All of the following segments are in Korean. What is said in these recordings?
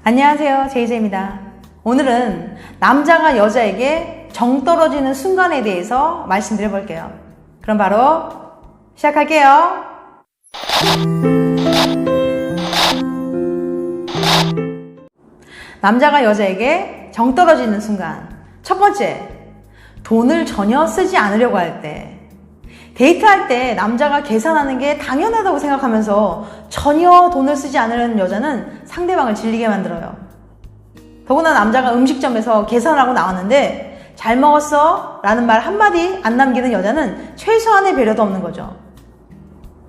안녕하세요, 제이제입니다. 오늘은 남자가 여자에게 정 떨어지는 순간에 대해서 말씀드려 볼게요. 그럼 바로 시작할게요. 남자가 여자에게 정 떨어지는 순간. 첫 번째, 돈을 전혀 쓰지 않으려고 할 때. 데이트할 때 남자가 계산하는 게 당연하다고 생각하면서 전혀 돈을 쓰지 않으려는 여자는 상대방을 질리게 만들어요. 더구나 남자가 음식점에서 계산하고 나왔는데 잘 먹었어? 라는 말 한마디 안 남기는 여자는 최소한의 배려도 없는 거죠.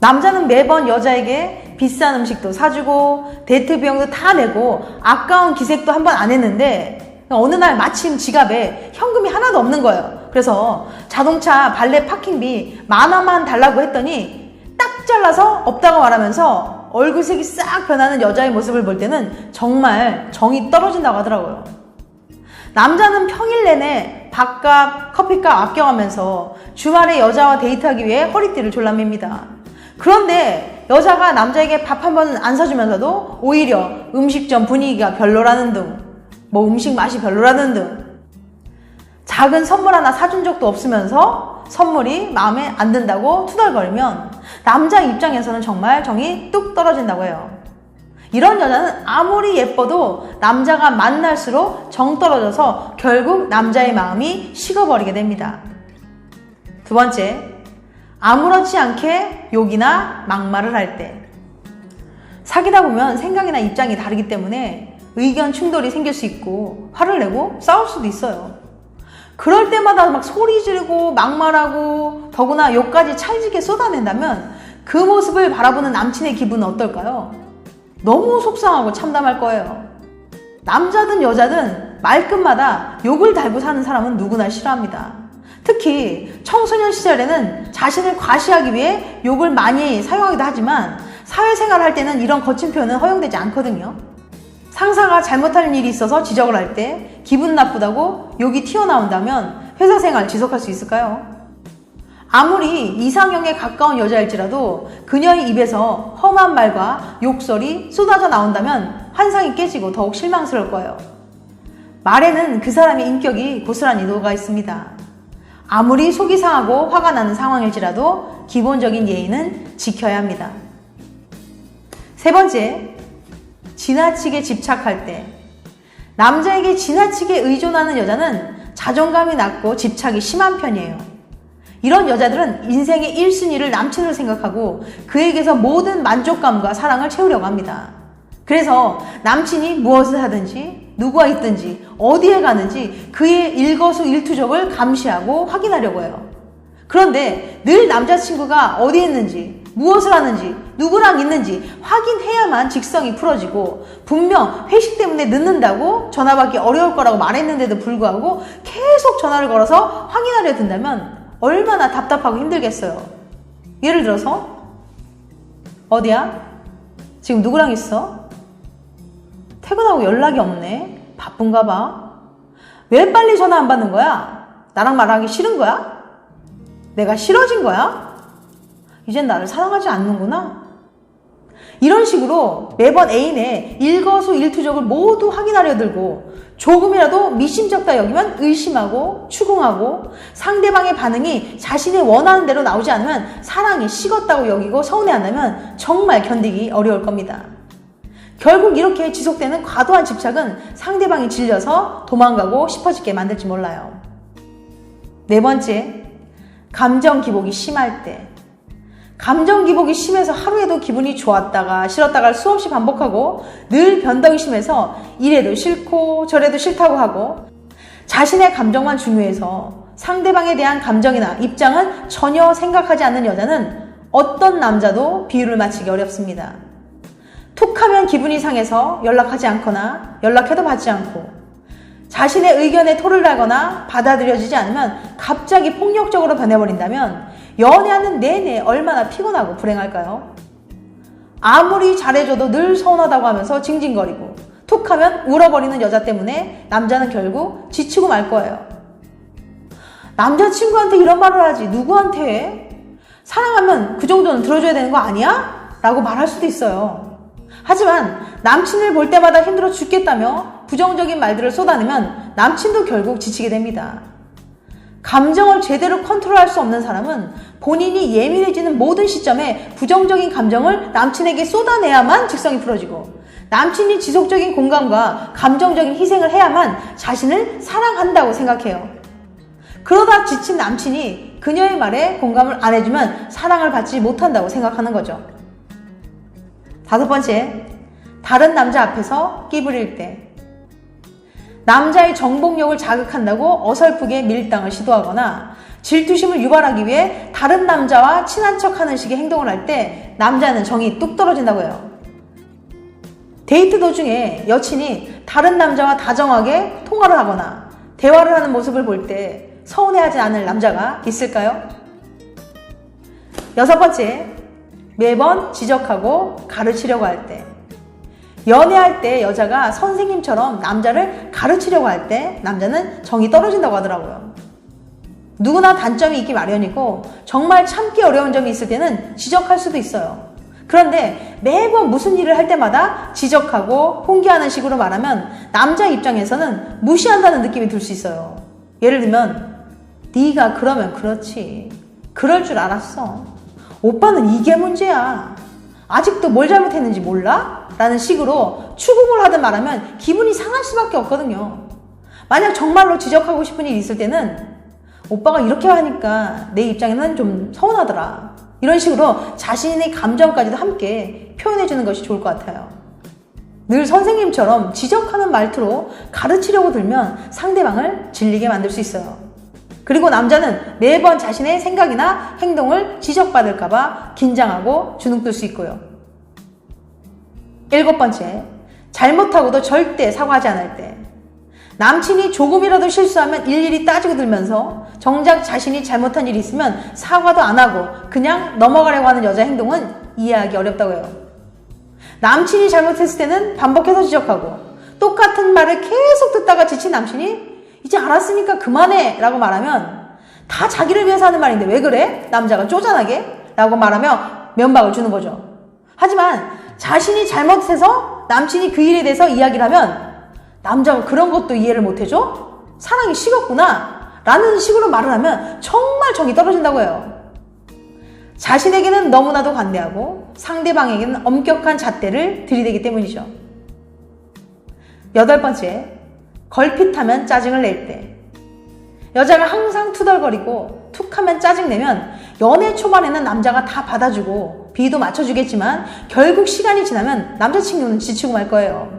남자는 매번 여자에게 비싼 음식도 사주고 데이트 비용도 다 내고 아까운 기색도 한 번 안 했는데 어느 날 마침 지갑에 현금이 하나도 없는 거예요. 그래서 자동차 발레 파킹비 10,000원만 달라고 했더니 딱 잘라서 없다고 말하면서 얼굴색이 싹 변하는 여자의 모습을 볼 때는 정말 정이 떨어진다고 하더라고요. 남자는 평일 내내 밥값, 커피값 아껴가면서 주말에 여자와 데이트하기 위해 허리띠를 졸라맵니다. 그런데 여자가 남자에게 밥 한 번 안 사주면서도 오히려 음식점 분위기가 별로라는 등 음식 맛이 별로라는 등 작은 선물 하나 사준 적도 없으면서 선물이 마음에 안 든다고 투덜거리면 남자 입장에서는 정말 정이 뚝 떨어진다고 해요. 이런 여자는 아무리 예뻐도 남자가 만날수록 정 떨어져서 결국 남자의 마음이 식어버리게 됩니다. 두 번째, 아무렇지 않게 욕이나 막말을 할 때. 사귀다 보면 생각이나 입장이 다르기 때문에 의견 충돌이 생길 수 있고 화를 내고 싸울 수도 있어요. 그럴 때마다 막 소리 지르고 막말하고 더구나 욕까지 찰지게 쏟아낸다면 그 모습을 바라보는 남친의 기분은 어떨까요? 너무 속상하고 참담할 거예요. 남자든 여자든 말끝마다 욕을 달고 사는 사람은 누구나 싫어합니다. 특히 청소년 시절에는 자신을 과시하기 위해 욕을 많이 사용하기도 하지만 사회생활을 할 때는 이런 거친 표현은 허용되지 않거든요. 상사가 잘못할 일이 있어서 지적을 할 때 기분 나쁘다고 욕이 튀어나온다면 회사 생활 지속할 수 있을까요? 아무리 이상형에 가까운 여자일지라도 그녀의 입에서 험한 말과 욕설이 쏟아져 나온다면 환상이 깨지고 더욱 실망스러울 거예요. 말에는 그 사람의 인격이 고스란히 녹아 있습니다. 아무리 속이 상하고 화가 나는 상황일지라도 기본적인 예의는 지켜야 합니다. 세 번째, 지나치게 집착할 때. 남자에게 지나치게 의존하는 여자는 자존감이 낮고 집착이 심한 편이에요. 이런 여자들은 인생의 1순위를 남친으로 생각하고 그에게서 모든 만족감과 사랑을 채우려고 합니다. 그래서 남친이 무엇을 하든지 누구와 있든지 어디에 가는지 그의 일거수일투족을 감시하고 확인하려고 해요. 그런데 늘 남자친구가 어디에 있는지 무엇을 하는지 누구랑 있는지 확인해야만 직성이 풀어지고 분명 회식 때문에 늦는다고 전화 받기 어려울 거라고 말했는데도 불구하고 계속 전화를 걸어서 확인하려 든다면 얼마나 답답하고 힘들겠어요. 예를 들어서 어디야? 지금 누구랑 있어? 퇴근하고 연락이 없네. 바쁜가 봐. 왜 빨리 전화 안 받는 거야? 나랑 말하기 싫은 거야? 내가 싫어진 거야? 이젠 나를 사랑하지 않는구나? 이런 식으로 매번 애인의 일거수일투족을 모두 확인하려 들고 조금이라도 미심쩍다 여기면 의심하고 추궁하고 상대방의 반응이 자신이 원하는 대로 나오지 않으면 사랑이 식었다고 여기고 서운해한다면 정말 견디기 어려울 겁니다. 결국 이렇게 지속되는 과도한 집착은 상대방이 질려서 도망가고 싶어지게 만들지 몰라요. 네 번째, 감정 기복이 심할 때. 감정 기복이 심해서 하루에도 기분이 좋았다가 싫었다가 수없이 반복하고 늘 변덕이 심해서 이래도 싫고 저래도 싫다고 하고 자신의 감정만 중요해서 상대방에 대한 감정이나 입장은 전혀 생각하지 않는 여자는 어떤 남자도 비율을 맞추기 어렵습니다. 툭하면 기분이 상해서 연락하지 않거나 연락해도 받지 않고 자신의 의견에 토를 달거나 받아들여지지 않으면 갑자기 폭력적으로 변해버린다면 연애하는 내내 얼마나 피곤하고 불행할까요? 아무리 잘해줘도 늘 서운하다고 하면서 징징거리고 툭하면 울어버리는 여자 때문에 남자는 결국 지치고 말 거예요. 남자친구한테 이런 말을 하지 누구한테 해? 사랑하면 그 정도는 들어줘야 되는 거 아니야? 라고 말할 수도 있어요. 하지만 남친을 볼 때마다 힘들어 죽겠다며 부정적인 말들을 쏟아내면 남친도 결국 지치게 됩니다. 감정을 제대로 컨트롤할 수 없는 사람은 본인이 예민해지는 모든 시점에 부정적인 감정을 남친에게 쏟아내야만 직성이 풀어지고, 남친이 지속적인 공감과 감정적인 희생을 해야만 자신을 사랑한다고 생각해요. 그러다 지친 남친이 그녀의 말에 공감을 안 해주면 사랑을 받지 못한다고 생각하는 거죠. 5번째, 다른 남자 앞에서 끼부릴 때. 남자의 정복력을 자극한다고 어설프게 밀당을 시도하거나 질투심을 유발하기 위해 다른 남자와 친한 척하는 식의 행동을 할 때 남자는 정이 뚝 떨어진다고 해요. 데이트 도중에 여친이 다른 남자와 다정하게 통화를 하거나 대화를 하는 모습을 볼 때 서운해하지 않을 남자가 있을까요? 6번째, 매번 지적하고 가르치려고 할 때. 연애할 때 여자가 선생님처럼 남자를 가르치려고 할 때 남자는 정이 떨어진다고 하더라고요. 누구나 단점이 있기 마련이고 정말 참기 어려운 점이 있을 때는 지적할 수도 있어요. 그런데 매번 무슨 일을 할 때마다 지적하고 홍기하는 식으로 말하면 남자 입장에서는 무시한다는 느낌이 들 수 있어요. 예를 들면, 네가 그러면 그렇지. 그럴 줄 알았어. 오빠는 이게 문제야. 아직도 뭘 잘못했는지 몰라? 라는 식으로 추궁을 하든 말하면 기분이 상할 수밖에 없거든요. 만약 정말로 지적하고 싶은 일이 있을 때는 오빠가 이렇게 하니까 내 입장에는 좀 서운하더라. 이런 식으로 자신의 감정까지도 함께 표현해주는 것이 좋을 것 같아요. 늘 선생님처럼 지적하는 말투로 가르치려고 들면 상대방을 질리게 만들 수 있어요. 그리고 남자는 매번 자신의 생각이나 행동을 지적받을까봐 긴장하고 주눅들 수 있고요. 7번째, 잘못하고도 절대 사과하지 않을 때. 남친이 조금이라도 실수하면 일일이 따지고 들면서 정작 자신이 잘못한 일이 있으면 사과도 안 하고 그냥 넘어가려고 하는 여자 행동은 이해하기 어렵다고 해요. 남친이 잘못했을 때는 반복해서 지적하고 똑같은 말을 계속 듣다가 지친 남친이 이제 알았으니까 그만해 라고 말하면 다 자기를 위해서 하는 말인데 왜 그래? 남자가 쪼잔하게? 라고 말하며 면박을 주는 거죠. 하지만 자신이 잘못해서 남친이 그 일에 대해서 이야기를 하면 남자가 그런 것도 이해를 못해줘? 사랑이 식었구나 라는 식으로 말을 하면 정말 정이 떨어진다고 해요. 자신에게는 너무나도 관대하고 상대방에게는 엄격한 잣대를 들이대기 때문이죠. 8번째, 걸핏하면 짜증을 낼 때. 여자가 항상 투덜거리고 툭하면 짜증내면 연애 초반에는 남자가 다 받아주고 비위도 맞춰주겠지만 결국 시간이 지나면 남자친구는 지치고 말 거예요.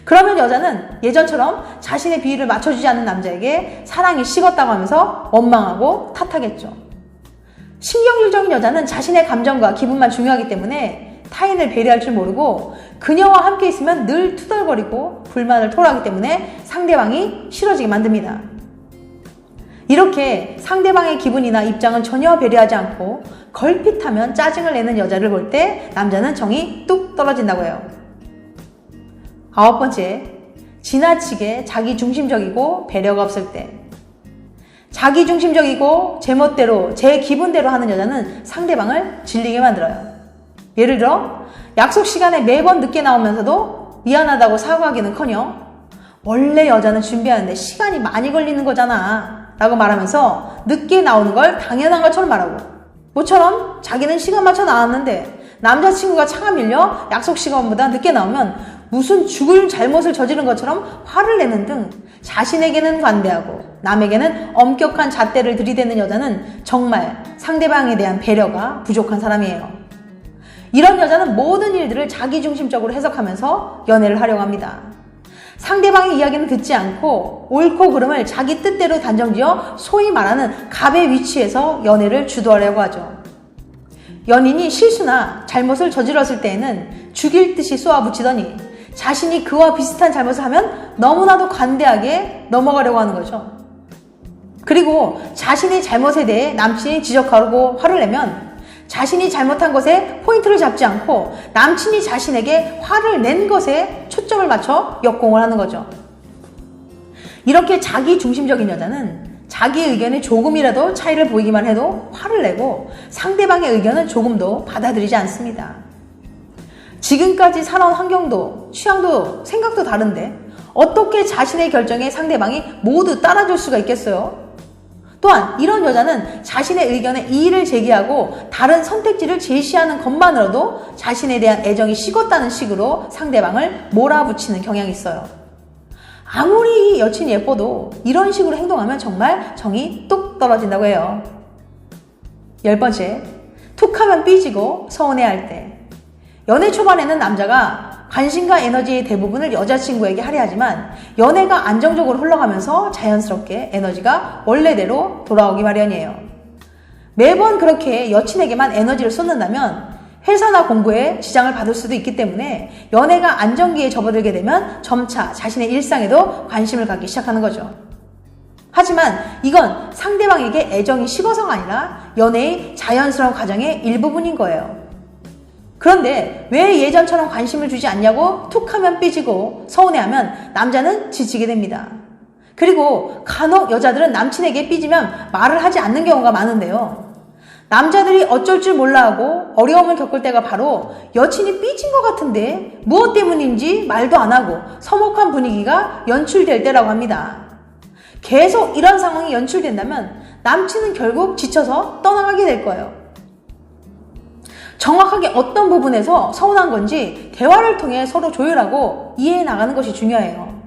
그러면 여자는 예전처럼 자신의 비위를 맞춰주지 않는 남자에게 사랑이 식었다고 하면서 원망하고 탓하겠죠. 신경질적인 여자는 자신의 감정과 기분만 중요하기 때문에 타인을 배려할 줄 모르고 그녀와 함께 있으면 늘 투덜거리고 불만을 토로하기 때문에 상대방이 싫어지게 만듭니다. 이렇게 상대방의 기분이나 입장은 전혀 배려하지 않고 걸핏하면 짜증을 내는 여자를 볼 때 남자는 정이 뚝 떨어진다고 해요. 9번째, 지나치게 자기중심적이고 배려가 없을 때. 자기중심적이고 제멋대로 제 기분대로 하는 여자는 상대방을 질리게 만들어요. 예를 들어 약속 시간에 매번 늦게 나오면서도 미안하다고 사과하기는커녕 원래 여자는 준비하는데 시간이 많이 걸리는 거잖아 라고 말하면서 늦게 나오는 걸 당연한 것처럼 말하고, 모처럼 자기는 시간 맞춰 나왔는데 남자친구가 차가 밀려 약속 시간보다 늦게 나오면 무슨 죽을 잘못을 저지른 것처럼 화를 내는 등 자신에게는 관대하고 남에게는 엄격한 잣대를 들이대는 여자는 정말 상대방에 대한 배려가 부족한 사람이에요. 이런 여자는 모든 일들을 자기중심적으로 해석하면서 연애를 하려고 합니다. 상대방의 이야기는 듣지 않고 옳고 그름을 자기 뜻대로 단정지어 소위 말하는 갑의 위치에서 연애를 주도하려고 하죠. 연인이 실수나 잘못을 저질렀을 때에는 죽일 듯이 쏘아붙이더니 자신이 그와 비슷한 잘못을 하면 너무나도 관대하게 넘어가려고 하는 거죠. 그리고 자신의 잘못에 대해 남친이 지적하고 화를 내면 자신이 잘못한 것에 포인트를 잡지 않고 남친이 자신에게 화를 낸 것에 초점을 맞춰 역공을 하는 거죠. 이렇게 자기중심적인 여자는 자기 의견에 조금이라도 차이를 보이기만 해도 화를 내고 상대방의 의견은 조금도 받아들이지 않습니다. 지금까지 살아온 환경도, 취향도, 생각도 다른데 어떻게 자신의 결정에 상대방이 모두 따라줄 수가 있겠어요? 또한 이런 여자는 자신의 의견에 이의를 제기하고 다른 선택지를 제시하는 것만으로도 자신에 대한 애정이 식었다는 식으로 상대방을 몰아붙이는 경향이 있어요. 아무리 여친이 예뻐도 이런 식으로 행동하면 정말 정이 뚝 떨어진다고 해요. 10번째, 툭하면 삐지고 서운해할 때. 연애 초반에는 남자가 관심과 에너지의 대부분을 여자친구에게 할애하지만 연애가 안정적으로 흘러가면서 자연스럽게 에너지가 원래대로 돌아오기 마련이에요. 매번 그렇게 여친에게만 에너지를 쏟는다면 회사나 공부에 지장을 받을 수도 있기 때문에 연애가 안정기에 접어들게 되면 점차 자신의 일상에도 관심을 갖기 시작하는 거죠. 하지만 이건 상대방에게 애정이 식어서가 아니라 연애의 자연스러운 과정의 일부분인 거예요. 그런데 왜 예전처럼 관심을 주지 않냐고 툭하면 삐지고 서운해하면 남자는 지치게 됩니다. 그리고 간혹 여자들은 남친에게 삐지면 말을 하지 않는 경우가 많은데요. 남자들이 어쩔 줄 몰라 하고 어려움을 겪을 때가 바로 여친이 삐진 것 같은데 무엇 때문인지 말도 안 하고 서먹한 분위기가 연출될 때라고 합니다. 계속 이런 상황이 연출된다면 남친은 결국 지쳐서 떠나가게 될 거예요. 정확하게 어떤 부분에서 서운한 건지 대화를 통해 서로 조율하고 이해해 나가는 것이 중요해요.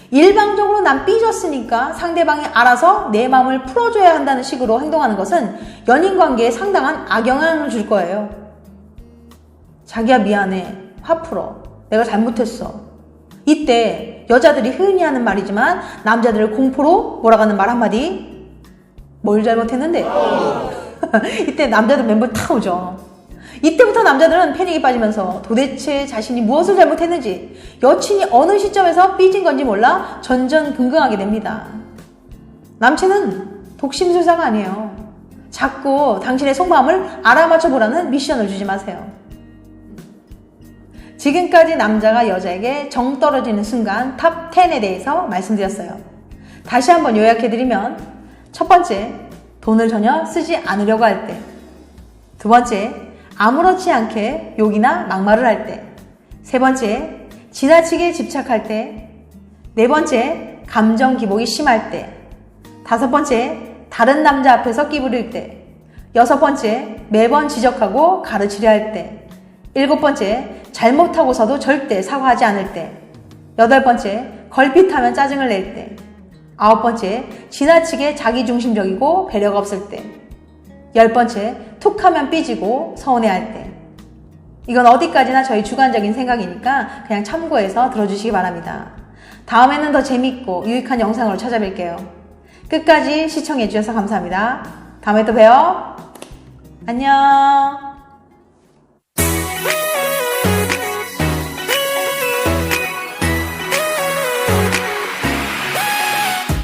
일방적으로 난 삐졌으니까 상대방이 알아서 내 마음을 풀어줘야 한다는 식으로 행동하는 것은 연인 관계에 상당한 악영향을 줄 거예요. 자기야 미안해. 화 풀어. 내가 잘못했어. 이때 여자들이 흔히 하는 말이지만 남자들을 공포로 몰아가는 말 한마디. 뭘 잘못했는데? 이때 남자들 멘붕 탁 오죠. 이때부터 남자들은 패닉에 빠지면서 도대체 자신이 무엇을 잘못했는지, 여친이 어느 시점에서 삐진 건지 몰라 전전긍긍하게 됩니다. 남친은 독심술사가 아니에요. 자꾸 당신의 속마음을 알아맞혀보라는 미션을 주지 마세요. 지금까지 남자가 여자에게 정 떨어지는 순간 탑 10에 대해서 말씀드렸어요. 다시 한번 요약해드리면, 첫 번째, 돈을 전혀 쓰지 않으려고 할 때. 두 번째, 아무렇지 않게 욕이나 막말을 할 때. 세 번째, 지나치게 집착할 때. 네 번째, 감정 기복이 심할 때. 다섯 번째, 다른 남자 앞에서 끼부릴 때. 여섯 번째, 매번 지적하고 가르치려 할 때. 일곱 번째, 잘못하고서도 절대 사과하지 않을 때. 여덟 번째, 걸핏하면 짜증을 낼 때. 아홉 번째, 지나치게 자기중심적이고 배려가 없을 때. 10번째, 툭하면 삐지고 서운해할 때. 이건 어디까지나 저희 주관적인 생각이니까 그냥 참고해서 들어주시기 바랍니다. 다음에는 더 재밌고 유익한 영상으로 찾아뵐게요. 끝까지 시청해주셔서 감사합니다. 다음에 또 봬요. 안녕.